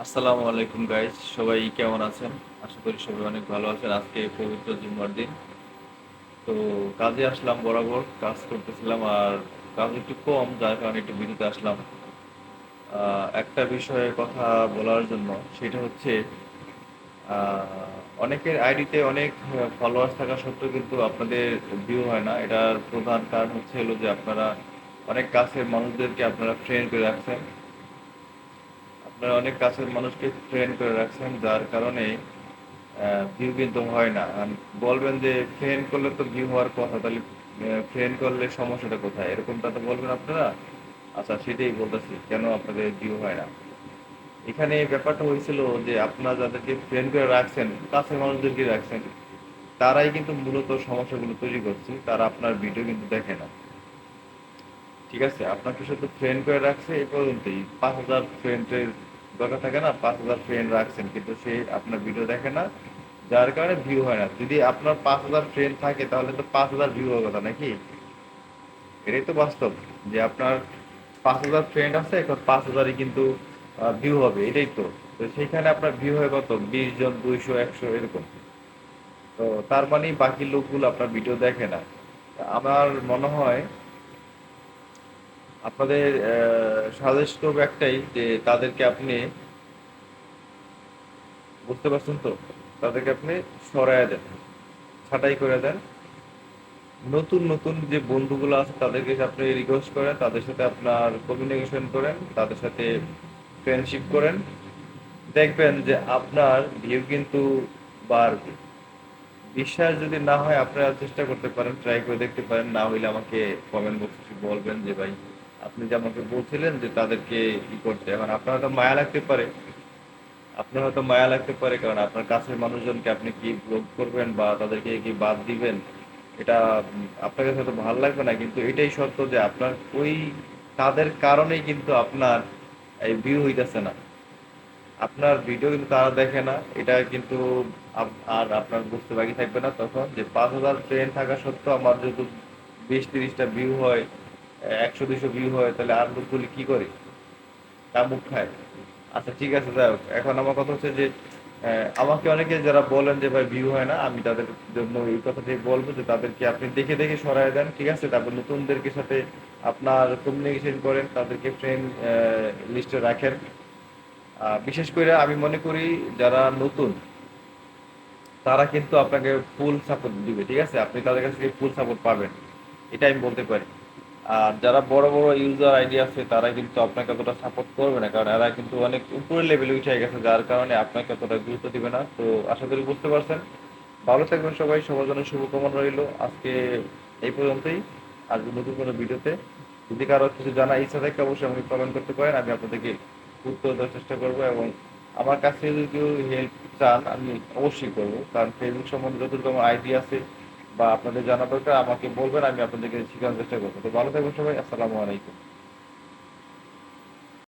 আসসালামু আলাইকুম গাইস, সবাই কেমন আছেন? আশা করি সবাই অনেক ভালো আছেন। আজকে পবিত্র জুম্মার দিন। তো কাজে আসলাম, বরাবর কাজ করতেছিলাম আর কাজ একটু কম, যার কারণে একটু বিরতি আসলাম একটা বিষয়ে কথা বলার জন্য। সেটা হচ্ছে অনেকের আইডিতে অনেক ফলোয়ার্স থাকা সত্ত্বেও কিন্তু আপনাদের ভিউ হয় না। এটার প্রধান কারণ হচ্ছে হলো যে আপনারা অনেক কাছের মানুষদেরকে আপনারা ফ্রেন্ড করে রাখছেন। আপনারা অনেক কাছের মানুষকে ফ্রেন্ড করে রাখছেন, যার কারণে ভিউ কিন্তু হয় না। বলবেন যে ফ্রেন্ড করলে তো ভিউ হওয়ার কথা, তাহলে ফ্রেন্ড করলে সমস্যাটা কোথায়, এরকমটা তো বলবেন আপনারা। আচ্ছা, সেটাই বলতেছি কেন আপনাদের ভিউ হয় না। এখানে ব্যাপারটা হয়েছিল যে আপনারা যাদেরকে ফ্রেন্ড করে রাখছেন, কাছের মানুষদেরকে রাখছেন, তারাই কিন্তু মূলত সমস্যাগুলো তৈরি করছে। তারা আপনার ভিডিও কিন্তু দেখে না। ঠিক আছে, আপনাকে শুধু ফ্রেন্ড করে রাখছে এই পর্যন্তই। 5,000 ফ্রেন্ডের দরকার থাকে না? 5,000 ফ্রেন্ড রাখছেন কিন্তু সে আপনার ভিডিও দেখে না, যার কারণে ভিউ হয় না। যদি আপনার 5,000 ফ্রেন্ড থাকে তাহলে তো 5,000 ভিউ হওয়ার কথা নাকি? এটাই তো বাস্তব, যে আপনার 5,000 ফ্রেন্ড আছে, এখন 5,000ই কিন্তু ভিউ হবে, এটাই তো। তো সেইখানে আপনার ভিউ হয় কত? 20 জন, 200, 100 এরকম। তো তার মানে বাকি লোকগুলো আপনার ভিডিও দেখে না। আমার মনে হয় আপনাদের সাজেস্ট করবো একটাই, যে তাদেরকে আপনি, বুঝতে পারছেন তো, তাদেরকে আপনি সরাইয়া দেন, ছাঁটাই করে দেন। নতুন নতুন যে বন্ধুগুলো আছে তাদেরকে আপনি রিকোয়েস্ট করেন, তাদের সাথে আপনার কমিউনিকেশন করেন, তাদের সাথে ফ্রেন্ডশিপ করেন। দেখবেন যে আপনার ভিউ কিন্তু বাড়বে। বিশ্বাস যদি না হয় আপনারা চেষ্টা করতে পারেন, ট্রাই করে দেখতে পারেন। না হইলে আমাকে কমেন্ট বক্সে বলবেন যে ভাই, আপনি যে আমাকে বলছিলেন যে তাদেরকে ই করতে, এখন আপনার হয়তো মায়া লাগতে পারে। আপনার হয়তো মায়া লাগতে পারে, কারণ আপনার কাছের মানুষজনকে আপনি কি ব্লক করবেন বা তাদেরকে কি বাদ দিবেন, এটা আপনার কাছে হয়তো ভালো লাগবে না, কিন্তু এটাই সত্য যে আপনার ওই তাদের কারণেই কিন্তু আপনার এই ভিউ হইতেছে না। আপনার ভিডিও কিন্তু তারা দেখে না, এটা কিন্তু আর আপনার বুঝতে বাকি থাকবে না তখন, যে 5,000 ফ্রেন্ড থাকা সত্ত্বেও আমার যদি 20-30টা ভিউ হয়, 100-200 ভিউ হয়, তাহলে আর লোকগুলি কি করে? কামুক খায়। আচ্ছা, ঠিক আছে, যাই হোক। এখন আমার কথা হচ্ছে যে আমাকে অনেকে যারা বলেন যে ভাই ভিউ হয় না, আমি তাদের জন্য এই কথাটাই বলবো যে তাদেরকে আপনি দেখে দেখে সরায় দেন, ঠিক আছে? তারপর নতুনদেরকে সাথে আপনার কমিউনিকেশন করেন, তাদেরকে ফ্রেন্ড লিস্টে রাখেন। বিশেষ করে আমি মনে করি যারা নতুন, তারা কিন্তু আপনাকে ফুল সাপোর্ট দিবে, ঠিক আছে? আপনি তাদের কাছ থেকে ফুল সাপোর্ট পাবেন, এটা আমি বলতে পারি। আর যারা বড় বড় ইউজার আইডি আছে তারা কিন্তু আপনাকে অতটা সাপোর্ট করবে না, কারণ এরা কিন্তু অনেক উপরের লেভেলে উঠে গেছে, যার কারণে আপনাকে অতটা গুরুত্ব দিবে না। তো আশা করি বুঝতে পারছেন। ভালো থাকবেন সবাই, সবার জন্য শুভকামনা রইলো। আজকে এই পর্যন্তই। আর নতুন কোনো ভিডিওতে যদি কারো কিছু জানার ইচ্ছা থাকে অবশ্যই আমাকে কমেন্ট করতে পারেন, আমি আপনাদেরকে উত্তর দেওয়ার চেষ্টা করবো। এবং আমার কাছ থেকে যদি কেউ হেল্প চান আমি অবশ্যই করবো, কারণ ফেসবুক সম্বন্ধে যতটুকু আমার আইডিয়া আছে বা আপনাদের জানা দরকার আমাকে বলবেন, আমি আপনাদেরকে শেখানোর চেষ্টা করবো। তো ভালো থাকবেন সবাই, আসসালামু আলাইকুম।